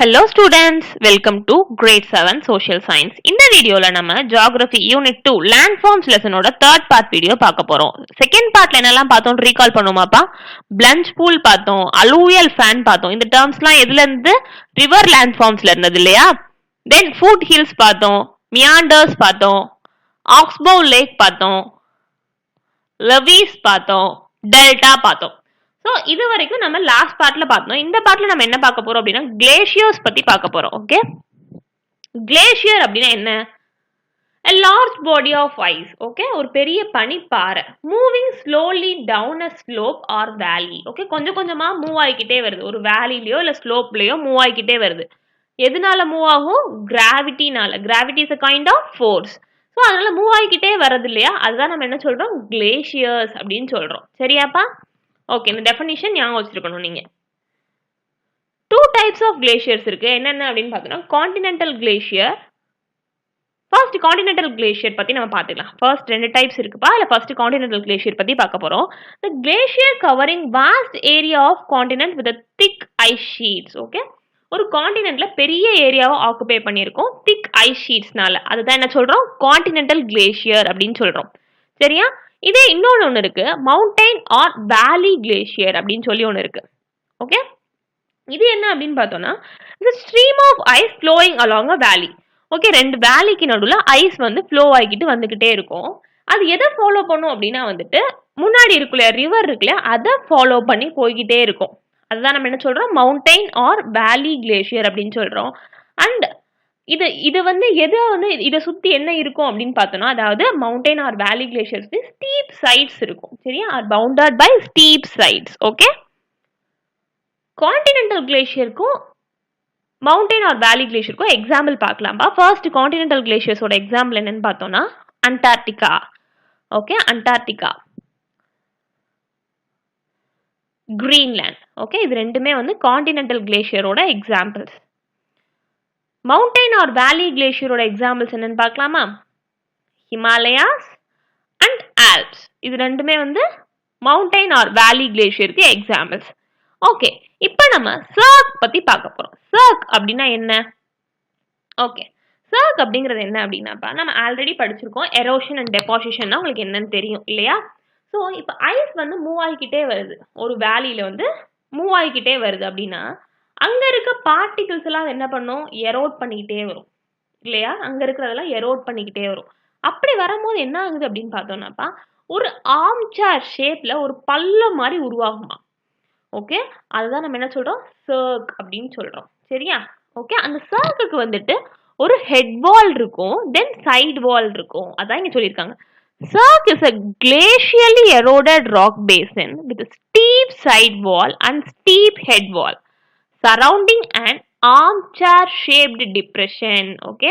Hello students, welcome to grade 7 social science. இந்த வீடியோல நம்ம geography unit 2 landforms lesson ஓட third part வீடியோ பார்க்க போறோம். second partல என்னெல்லாம் பார்த்தோம் recall பண்ணுவோமாப்பா? Blanch pool பார்த்தோம், alluvial fan பார்த்தோம். இந்த termsலாம் எதுல இருந்து? river landformsல இருந்தது இல்லையா? then foot hills பார்த்தோம், meanders பார்த்தோம், oxbow lake பார்த்தோம், levees பார்த்தோம், delta பார்த்தோம். ஸோ இது வரைக்கும் நம்ம லாஸ்ட் பார்ட்ல பார்த்தோம். இந்த பார்ட்ல நம்ம என்ன பார்க்க போறோம் அப்படின்னா கிளேஷியர்ஸ் பத்தி பார்க்க போறோம். ஓகே, கிளேஷியர் அப்படின்னா என்ன? a large body of ice. Okay, ஒரு பெரிய பனிப்பாறை மூவிங் ஸ்லோலி டவுன் அ ஸ்லோப் ஆர் வேலி. ஓகே, கொஞ்சம் கொஞ்சமா மூவ் ஆகிக்கிட்டே வருது. ஒரு வேலிலயோ இல்ல ஸ்லோப்லயோ மூவ் ஆகிக்கிட்டே வருது. எதனால மூவ் ஆகும்? கிராவிட்டினால. Gravity is a kind of force. So அதனால மூவ் ஆகிக்கிட்டே வர்றது இல்லையா, அதுதான் நம்ம என்ன சொல்றோம்? கிளேஷியர்ஸ் அப்படின்னு சொல்றோம். சரியாப்பா? ஓகே, இந்த டெஃபினிஷன் ஞாபகம் வச்சிருக்கணும் நீங்க. டூ டைப்ஸ் ஆஃப் கிளேஷியர்ஸ் இருக்கு. என்னென்ன அப்படின்னு பார்த்தோம்னா continental glacier. First continental glacier பத்தி நம்ம பார்த்துக்கலாம். ஃபர்ஸ்ட் ரெண்டு டைப்ஸ் இருக்குப்பா. அதில் ஃபர்ஸ்ட் கான்டினென்டல் கிளேஷியர் பத்தி பார்க்க போறோம். The glacier covering vast area of continent with thick ice sheets. Okay, ஒரு கான்டினென்ட்ல பெரிய ஏரியாவை ஆக்குபை பண்ணியிருக்கோம் திக் ஐஸ் ஷீட்ஸ்னால. அதுதான் என்ன சொல்றோம்? கான்டினென்டல் கிளேஷியர் அப்படின்னு சொல்றோம். சரியா? இதே இன்னொன்று ஒன்று இருக்கு, மவுண்டைன் ஆர் வேலி கிளேஷியர் அப்படின்னு சொல்லி ஒன்று இருக்கு. ஓகே, இது என்ன அப்படின்னு பார்த்தோம்னா இந்த stream of ice flowing along a valley. Okay, ரெண்டு வேலிக்கு நடுவில் ஐஸ் வந்து ஃப்ளோ ஆகிக்கிட்டு வந்துகிட்டே இருக்கும். அது எதை ஃபாலோ பண்ணும் அப்படின்னா வந்துட்டு முன்னாடி இருக்குல்ல ரிவர் இருக்குல்ல அதை ஃபாலோ பண்ணி போய்கிட்டே இருக்கும். அதுதான் நம்ம என்ன சொல்றோம்? மவுண்டைன் ஆர் வேலி கிளேஷியர் அப்படின்னு சொல்றோம். அண்ட் இது வந்து எது வந்து இதை சுத்தி என்ன இருக்கும் அப்படின்னு பார்த்தோம்னா, அதாவது mountain or valley glaciers steep sides இருக்கும். சரியா? Are bounded by steep sides. Okay, continental கிளேஷியருக்கும் மவுண்டைன் ஆர் வேலி கிளேஷியருக்கும் எக்ஸாம்பிள் பார்க்கலாம்பா. ஃபர்ஸ்ட் கான்டினென்டல் கிளேஷியர்ஸோட எக்ஸாம்பிள் என்னன்னு பார்த்தோம்னா Antarctica. Okay, Antarctica, Greenland. Okay, இது ரெண்டுமே வந்து கான்டினென்டல் கிளேஷியரோட எக்ஸாம்பிள்ஸ். மவுண்டைன் ஆர் வேலி கிளேஷியரோட எக்ஸாம்பிள்ஸ் என்னன்னு பார்க்கலாமா? Himalayas and Alps. இது ரெண்டுமே வந்து மவுண்டைன் ஆர் வேலி கிளேஷியருக்கு எக்ஸாம்பிள்ஸ். ஓகே, இப்போ நம்ம சர்க் பத்தி பார்க்க போறோம். சர்க் அப்படின்னா என்ன? ஓகே, சர்க் அப்படிங்கிறது என்ன அப்படின்னாப்பா நம்ம ஆல்ரெடி படிச்சிருக்கோம். எரோஷன் அண்ட் டெபாசிஷன் உங்களுக்கு என்னன்னு தெரியும் இல்லையா? ஸோ இப்போ ஐஸ் வந்து மூவ் ஆகிக்கிட்டே வருது. ஒரு வேலியில வந்து மூவ் ஆகிக்கிட்டே வருது அப்படின்னா அங்க இருக்க பார்ட்டிகிள்ஸ் எல்லாம் என்ன பண்ணும்? எரோட் பண்ணிக்கிட்டே வரும் இல்லையா? அங்க இருக்கிறதெல்லாம் எரோட் பண்ணிக்கிட்டே வரும். அப்படி வரும்போது என்ன ஆகுது அப்படின்னு பார்த்தோம்னாப்பா ஒரு ஆர்ம் சேர் ஷேப்ல ஒரு பள்ளம் மாதிரி உருவாகுமா. ஓகே, அதுதான் நம்ம என்ன சொல்றோம்? சர்க் அப்படின்னு சொல்றோம். சரியா? ஓகே, அந்த சர்க்குக்கு வந்துட்டு ஒரு ஹெட் வால் இருக்கும், தென் சைடு வால் இருக்கும். அதான் இங்க சொல்லியிருக்காங்க. Cirque is a glacially eroded rock basin with a steep side wall and steep head wall surrounding an armchair shaped depression. Okay,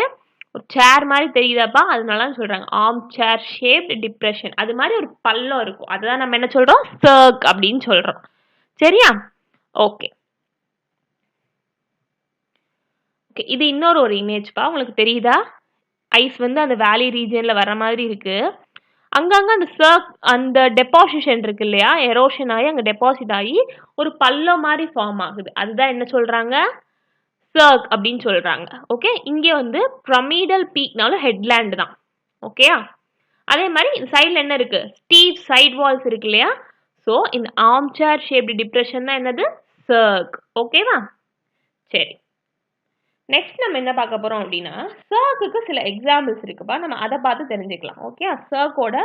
ஒரு சேர் மாதிரி தெரியுதாப்பா, அதனால சொல்றாங்க armchair shaped depression. அது மாதிரி ஒரு பள்ளம் இருக்கும். அதுதான் நம்ம என்ன சொல்றோம்? Cirque அப்படின்னு சொல்றோம். சரியா? ஓகே, ஓகே, இது இன்னொரு ஒரு இமேஜ்ப்பா. உங்களுக்கு தெரியுதா? ஐஸ் வந்து அந்த வேலி ரீஜன்ல வர மாதிரி இருக்கு. அங்கங்க அந்த சர்க் அந்த டெபாசிஷன் இருக்கு இல்லையா, எரோஷன் ஆகி அங்க டெபாசிட் ஆகி ஒரு பள்ளம் மாதிரி ஃபார்ம் ஆகுது. அதுதான் என்ன சொல்றாங்க? சர்க் அப்படின்னு சொல்றாங்க. ஓகே, இங்க வந்து பிரமிடல் பீக்னாலும் ஹெட்லேண்ட் தான். ஓகேயா? அதே மாதிரி சைட்ல என்ன இருக்கு? ஸ்டீப் சைட் வால்ஸ் இருக்கு இல்லையா? ஸோ இந்த ஆர்ம் சேர் ஷேப்டு டிப்ரெஷன் தான் என்னது? சர்க். ஓகேவா? சரி, நெக்ஸ்ட் நம்ம என்ன பார்க்க போறோம் அப்படின்னா சர்க்குக்கு சில எக்ஸாம்பிள்ஸ் இருக்குப்பா. நம்ம அதை பார்த்து தெரிஞ்சுக்கலாம். ஓகே, சர்க்கோட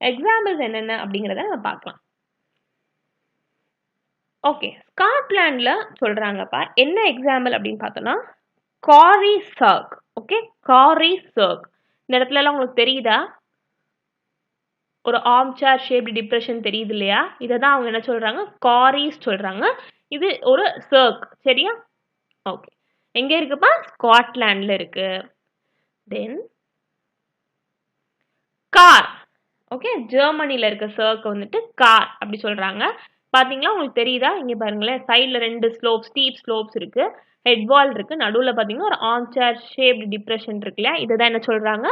எக்ஸாம்பிள்ஸ் என்னென்ன அப்படிங்கிறத நம்ம பார்க்கலாம். ஓகே, ஸ்காட்லாண்ட்ல சொல்றாங்கப்பா. என்ன எக்ஸாம்பிள் அப்படின்னு பார்த்தோம்னா காரி சர்க். ஓகே, காரி சர்க். இந்த இடத்துல எல்லாம் உங்களுக்கு தெரியுதா? ஒரு ஆர்ம் சேர் ஷேப்டு டிப்ரெஷன் தெரியுது இல்லையா? இதை தான் அவங்க என்ன சொல்றாங்க? காரிஸ் சொல்றாங்க. இது ஒரு சர்க். சரியா? ஓகே, எங்க இருக்குப்பா? ஸ்காட்லாண்ட்ல இருக்கு. தென் கார். ஓகே, ஜெர்மனில இருக்க சர்க் வந்துட்டு கார் அப்படி சொல்றாங்க. பாத்தீங்களா? உங்களுக்கு தெரியுதா? இங்க பாருங்களேன், சைடுல ரெண்டு ஸ்லோப் ஸ்டீப் ஸ்லோப்ஸ் இருக்கு, ஹெட் வால் இருக்கு, நடுவுல பாத்தீங்கன்னா ஒரு ஆர்ம் சேர் ஷேப்டு டிப்ரெஷன் இருக்குல்ல, இதுதான் என்ன சொல்றாங்க?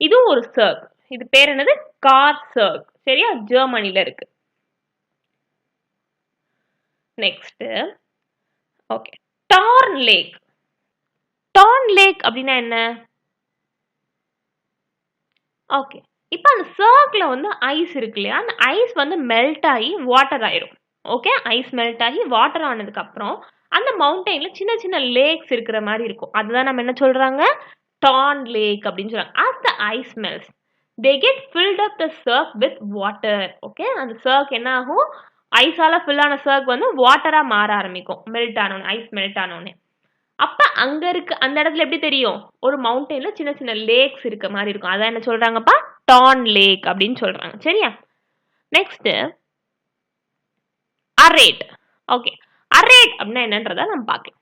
இதுவும் ஒரு சர்க். இது பேர் என்னது? Kar cirque. சரியா? ஜெர்மனில இருக்கு. Next okay, tarn lake. Tarn lake அப்படின்னா என்ன? ஓகே. இப்ப அந்த சர்க்ல வந்து ஐஸ் இருக்கு இல்லையா? அந்த ஐஸ் வந்து மெல்ட் ஆகி வாட்டர் ஆயிரும். ஓகே. ஐஸ் மெல்ட் ஆகி வாட்டர் ஆனதுக்கு அப்புறம் அந்த மவுண்டெயின்ல சின்ன சின்ன லேக்ஸ் இருக்கிற மாதிரி இருக்கும். அதுதான் நம்ம என்ன சொல்றாங்க? டான் லேக் அப்படின்னு சொல்றாங்க. As the ice melts, they get filled up the cirque with water. Okay. அந்த சர்க் என்ன ஆகும்? ஐஸால ஃபில் ஆன சர்க் வந்து வாட்டரா மாற ஆரம்பிக்கும். மெல்ட் ஆனோனே, ஐஸ் மெல்ட் ஆனோனே. அப்ப அங்க இருக்கு அந்த இடத்துல எப்படி தெரியும்? ஒரு மவுண்டெயின்ல சின்ன சின்ன லேக்ஸ் இருக்க மாதிரி இருக்கும். அதான் என்ன சொல்றாங்கப்பா? டான் லேக் அப்படின்னு சொல்றாங்க. சரியா? Next arrayed. ஓகே. அரேட் அப்படின்னா என்னன்றத நம்ம பார்க்கலாம்.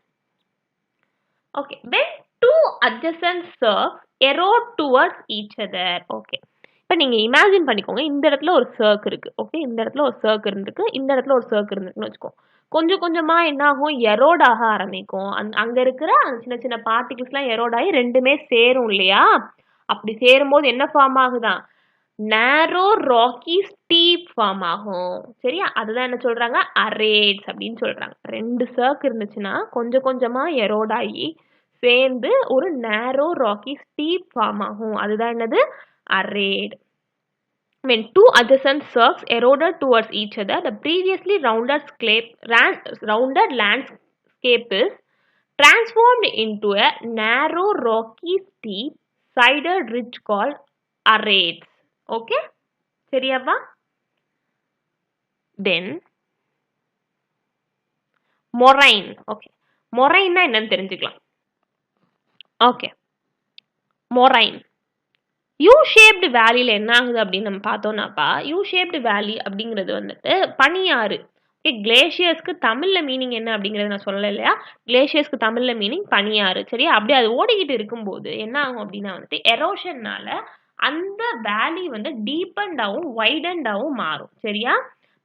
Okay. when two adjacent cirques erode towards each other. Okay. இப்ப நீங்க இமேஜின் பண்ணிக்கோங்க. இந்த இடத்துல ஒரு சர்க் இருக்கு. ஓகே. இந்த இடத்துல ஒரு சர்க் இருந்திருக்கு. இந்த இடத்துல ஒரு சர்க் இருந்திருக்குன்னு வச்சுக்கோ. கொஞ்சம் கொஞ்சமா என்ன ஆகும்? எரோட் ஆக ஆரம்பிக்கும். அங்க இருக்கிற அந்த சின்ன சின்ன பார்ட்டிகிள்ஸ்லாம் எரோட் ஆகி ரெண்டுமே சேரும் இல்லையா? அப்படி சேரும்போது என்ன ஃபார்ம் ஆகுதான்? நேரோ ராக்கி ஸ்டீப் ஃபார்ம் ஆகும். சரியா? அதுதான் என்ன சொல்றாங்க? அரேட்ஸ் அப்படின்னு சொல்றாங்க. ரெண்டு சர்க் இருந்துச்சுன்னா கொஞ்சம் கொஞ்சமா எரோட் ஆகி சேர்ந்து ஒரு நேரோ ராக்கி ஸ்டீப் ஃபார்ம் ஆகும். அதுதான் என்னது? arrayed. When two adjacent cirques eroded towards each other, the previously rounded landscape is transformed into a narrow, rocky, steep, sided ridge called arrayed. Okay? சரியாப்பா? Then moraine. Okay. moraine என்னன்னு தெரிஞ்சுக்கலாம். Okay. moraine. You-shaped வேலியில் என்ன ஆகுது அப்படின்னு நம்ம பார்த்தோம்னாப்பா, you-shaped வேலி அப்படிங்கிறது வந்துட்டு பனியாறு. ஓகே. கிளேஷியர்ஸ்க்கு தமிழில் மீனிங் என்ன அப்படிங்கிறத நான் சொல்லலை இல்லையா? கிளேஷியர்ஸ்க்கு தமிழில் மீனிங் பனியாறு. சரியா? அப்படி அது ஓடிக்கிட்டு இருக்கும்போது என்ன ஆகும் அப்படின்னா வந்துட்டு எரோஷன்னால அந்த வேலி வந்து டீப்பண்டாகவும் வைடண்டாகவும் மாறும். சரியா?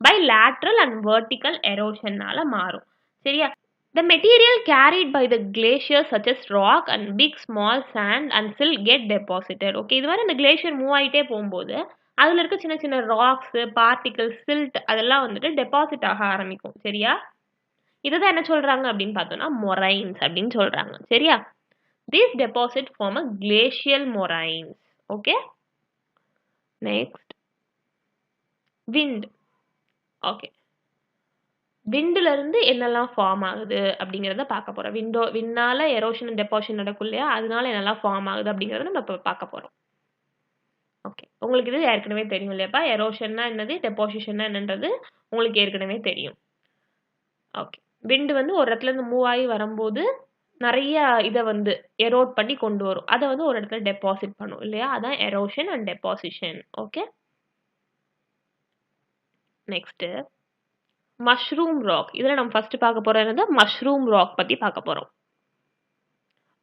பை லேட்ரல் அண்ட் வெர்டிக்கல் எரோஷன்னால மாறும். சரியா? The material carried by the glaciers such as rock and big small sand and silt get deposited. Okay, இது மாதிரி அந்த glacier மூவ் ஆயிட்டே போகும்போது அதுல இருக்க சின்ன சின்ன ராக்ஸ், பார்ட்டிகல்ஸ், சில்ட் அதெல்லாம் வந்துட்டு டெபாசிட் ஆக ஆரம்பிக்கும். சரியா? இதுதான் என்ன சொல்றாங்க அப்படின்னு பார்த்தோம்னா மொரைன்ஸ் அப்படின்னு சொல்றாங்க. சரியா? These deposits form a glacial moraines. Okay? Next, wind. Okay. விண்ட்ல இருந்து என்னெல்லாம் ஃபார்ம் ஆகுது அப்படிங்கிறத பார்க்க போறோம். விண்ணால எரோஷன் அண்ட் டெபாசிஷன் நடக்கும் இல்லையா? அதனால என்னெல்லாம் ஃபார்ம் ஆகுது அப்படிங்கிறத நம்ம இப்போ பார்க்க போறோம். ஓகே. உங்களுக்கு இது ஏற்கனவே தெரியும் இல்லையாப்பா? எரோஷன்னா என்னது, டெபாசிஷன்னா என்னன்றது உங்களுக்கு ஏற்கனவே தெரியும். ஓகே. விண்டு வந்து ஒரு இடத்துல இருந்து மூவ் ஆகி வரும்போது நிறைய இதை வந்து எரோட் பண்ணி கொண்டு வரும். அதை வந்து ஒரு இடத்துல டெபாசிட் பண்ணும் இல்லையா? அதான் erosion and deposition. Okay. Next mushroom rock. இதில் நம்ம ஃபர்ஸ்ட் பார்க்க போறது என்னது? மஷ்ரூம் ராக் பத்தி பார்க்க போறோம்.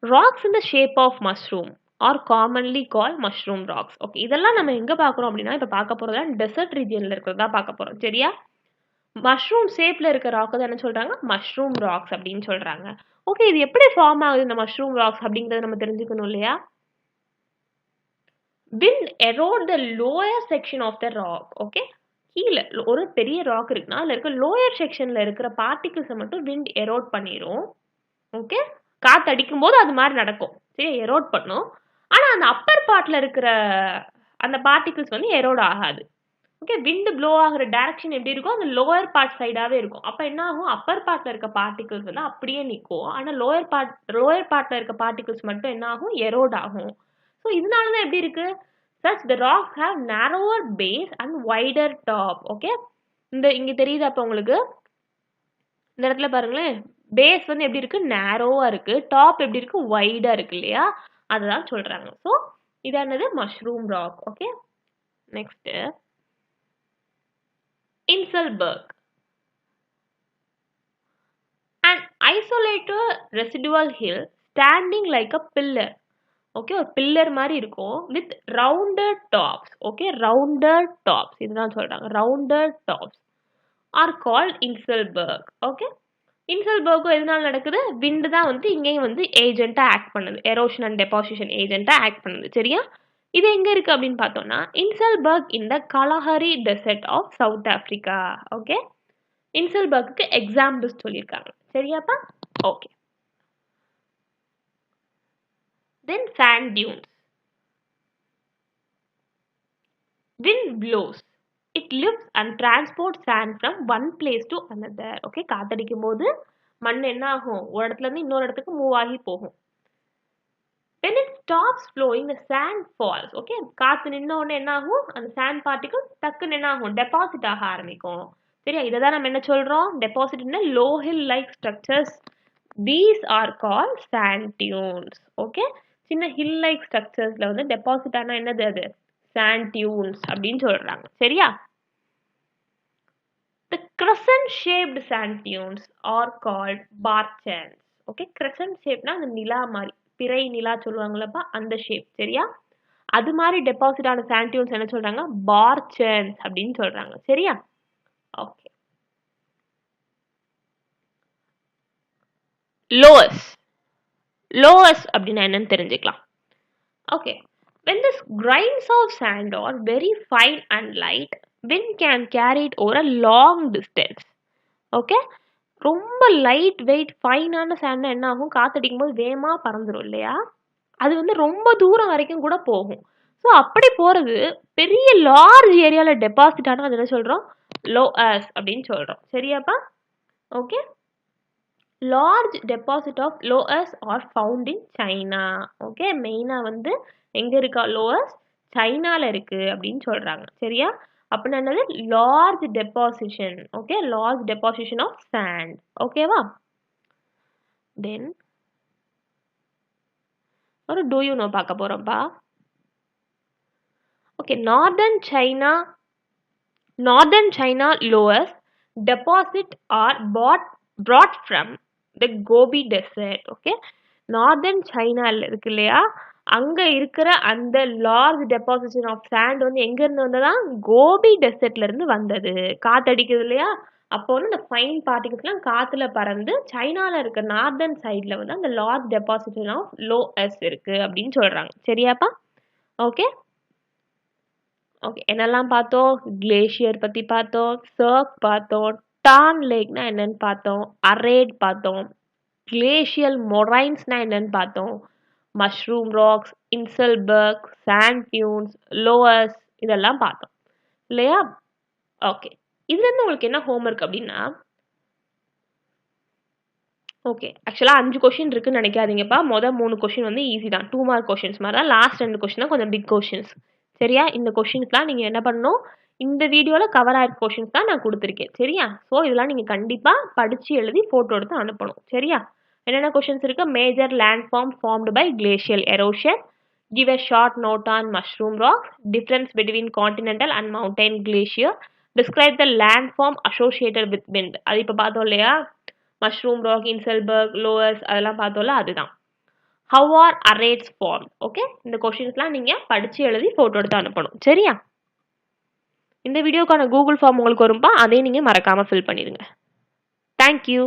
Rocks in the shape of mushroom are commonly call mushroom rocks. Okay. இதெல்லாம் நம்ம எங்க பார்க்குறோம் அப்படின்னா இப்போ பார்க்க போறதா டெசர்ட் ரீஜியன்ல இருக்கிறதா பார்க்க போறோம். சரியா? மஷ்ரூம் ஷேப்ல இருக்க ராக் தான் என்ன சொல்றாங்க? மஷ்ரூம் ராக்ஸ் அப்படின்னு சொல்றாங்க. ஓகே. இது எப்படி ஃபார்ம் ஆகுது இந்த மஷ்ரூம் ராக்ஸ் அப்படிங்கறத நம்ம தெரிஞ்சுக்கணும் இல்லையா? wind erode the lower section of the rock. Okay. கீழே ஒரு பெரிய ராக் இருக்குன்னா அதில் இருக்க லோயர் செக்ஷன்ல இருக்கிற பார்ட்டிகிள்ஸை மட்டும் விண்ட் எரோட் பண்ணிடும். ஓகே. காற்று அடிக்கும் போது அது மாதிரி நடக்கும். சரி, எரோட் பண்ணும். ஆனால் அந்த அப்பர் பார்ட்ல இருக்கிற அந்த பார்ட்டிகிள்ஸ் வந்து எரோட் ஆகாது. ஓகே. விண்ட் ப்ளோ ஆகிற டைரக்ஷன் எப்படி இருக்கும்? அந்த லோயர் பார்ட் சைடாகவே இருக்கும். அப்போ என்ன ஆகும்? அப்பர் பார்ட்ல இருக்க பார்ட்டிகிள்ஸ் வந்து அப்படியே நிற்கும். ஆனால் லோயர் பார்ட்ல இருக்க பார்ட்டிகிள்ஸ் மட்டும் என்ன ஆகும்? எரோட் ஆகும். ஸோ இதனால தான் எப்படி இருக்கு? Thus, the rocks have narrower base and wider top. Okay? இங்க தெரியுதா அப்ப உங்களுக்கு? இந்த இடத்துல பாருங்களேன். பேஸ் வந்து எப்படி இருக்கு? நேரோவா இருக்கு. டாப் எப்படி இருக்கு? வைடா இருக்கு இல்லையா? அதுதான் சொல்றாங்க. ஸோ இது என்னது? Mushroom rock. Okay. Next inselberg. An isolated residual hill standing like a pillar. Okay. ஒரு பில்லர் மாதிரி இருக்கும் with rounded tops. Okay. Rounded tops இதுதான் சொல்றாங்க. Rounded tops are called inselberg. Okay. இன்சல்பர்க்கும் எதனால நடக்குது? விண்ட் தான் வந்து இங்கேயும் வந்து ஏஜென்ட்டா ஆக்ட் பண்ணுது. எரோஷன் அண்ட் டெபாசிஷன் ஏஜென்ட்டா ஆக்ட் பண்ணுது. சரியா? இது எங்க இருக்கு அப்படின்னு பார்த்தோம்னா inselberg in the Kalahari desert of South Africa. Okay. இன்சல்பர்க்கு எக்ஸாம்பிள்ஸ் சொல்லியிருக்காங்க. சரியாப்பா? Okay. Then sand dunes. Wind blows. It lifts and transports sand from one place to another. Okay, காத்தடிக்கும் போது மண் என்ன ஆகும், ஒரு இடத்துல இருந்து இன்னொரு இடத்துக்கு மூவ் ஆகி போகும். When it stops flowing, the sand falls. Okay, காத்து நின்ன உடனே என்ன ஆகும், அந்த sand particle டக்குன்னு என்ன ஆகும், டெபாசிட் ஆக ஆரம்பிக்கும். சரியா, இதை தான் நம்ம என்ன சொல்றோம், deposit in low hill like structures. These are called sand dunes. Okay, சின்ன hill like structuresல வந்து டெபாசிட் ஆனா என்னது, அது sand dunes அப்படின்னு சொல்றாங்க. சரியா, the crescent shaped sand dunes are called barchans. Okay, crescent shapeனா அந்த நிலா மாதிரி, பிறை நிலா சொல்லுவாங்களப்பா, அந்த ஷேப். சரியா, அது மாதிரி டெபாசிட் ஆன sand dunes என்ன சொல்றாங்க, barchans அப்படின்னு சொல்றாங்க. சரியா, ஓகே. loess அப்படின்னா என்னன்னு தெரிஞ்சுக்கலாம். Okay, when the grains of sand are very fine and light, wind can carry it over a long distance. Okay, ரொம்ப லைட் வெயிட் ஃபைனான சாண்ட் என்ன ஆகும், காத்தடிக்கும் போது வேகமா பறந்துடும் இல்லையா, அது வந்து ரொம்ப தூரம் வரைக்கும் கூட போகும். ஸோ அப்படி போறது பெரிய லார்ஜ் ஏரியால டெபாசிட் ஆனால் அது என்ன சொல்றோம், loess அப்படின்னு சொல்றோம். சரியாப்பா, okay. Large deposit of loess are found in China. Okay, மெயினா வந்து எங்க இருக்கா loess, சைனால இருக்கு அப்படின்னு சொல்றாங்க. சரியா, அப்படின்னா என்னது, large deposition. Okay, large deposition of sand. ஓகேவா, தென் ஒரு do you know பார்க்க போறோம்ப்பா. Okay, northern China loess deposit are brought from the Gobi Desert. Okay, northern சைனால இருக்கு இல்லையா, அங்க இருக்கிற அந்த லார்ஜ் டெபாசிஷன் ஆஃப் சாண்ட் வந்து எங்க இருந்து வந்ததா, கோபி டெசர்ட்ல இருந்து வந்தது. காத்தடிக்குது இல்லையா, அப்போ வந்து இந்த ஃபைன் பார்ட்டிகல்ஸ்லாம் காத்துல பறந்து சைனால இருக்க நார்தர்ன் சைட்ல வந்து அந்த லார்ஜ் டெபாசிஷன் ஆஃப் loess இருக்கு அப்படின்னு சொல்றாங்க. சரியாப்பா, ஓகே. ஓகே, என்னெல்லாம் பார்த்தோம், கிளேஷியர் பத்தி பார்த்தோம், சர்க் பார்த்தோம், டான் லேக்னா என்னன்னு பார்த்தோம், அரேட் பார்த்தோம், கிளேஷியல் மொரைன்ஸ்னா என்னன்னு பார்த்தோம், மஷ்ரூம் ராக்ஸ், இன்சல்பர்க், சாண்ட் டியூன்ஸ், லோவஸ், இதெல்லாம் பார்த்தோம் இல்லையா. ஓகே, இதுல இருந்து உங்களுக்கு என்ன ஹோம்ஒர்க் அப்படின்னா, ஓகே ஆக்சுவலாக 5 கொஷின் இருக்குன்னு நினைக்காதீங்கப்பா. மொதல் 3 கொஷின் வந்து ஈஸி தான், 2 மார்க் கொஷின்ஸ் மாதிரி தான். லாஸ்ட் 2 கொஷின் தான் கொஞ்சம் பிக் கொஷின்ஸ். சரியா, இந்த கொஷின்ஸ்லாம் நீங்கள் என்ன பண்ணணும், இந்த வீடியோவில் கவர் ஆகிற கொஷின்ஸ் தான் நான் கொடுத்துருக்கேன். சரியா, ஸோ இதெல்லாம் நீங்கள் கண்டிப்பாக படித்து எழுதி ஃபோட்டோ எடுத்து அனுப்பணும். சரியா, என்னென்ன கொஷின்ஸ் இருக்குது, major land formed by glacial erosion, give a short note on mushroom rocks, difference between continental and mountain glacier, describe the landform associated with wind. அது இப்போ பார்த்தோம் இல்லையா, மஷ்ரூம் ராக், இன்சல்பர்க், லோவஸ், அதெல்லாம் பார்த்தோம்ல, அதுதான். How are arrays formed? Okay, இந்த கொஸ்டின்ஸ்லாம் நீங்கள் படித்து எழுதி ஃபோட்டோ எடுத்து அனுப்பணும். சரியா, இந்த வீடியோக்கான கூகுள் ஃபார்ம் உங்களுக்கு வரும்பா, அதையும் நீங்கள் மறக்காமல் ஃபில் பண்ணிடுங்க. தேங்க்யூ.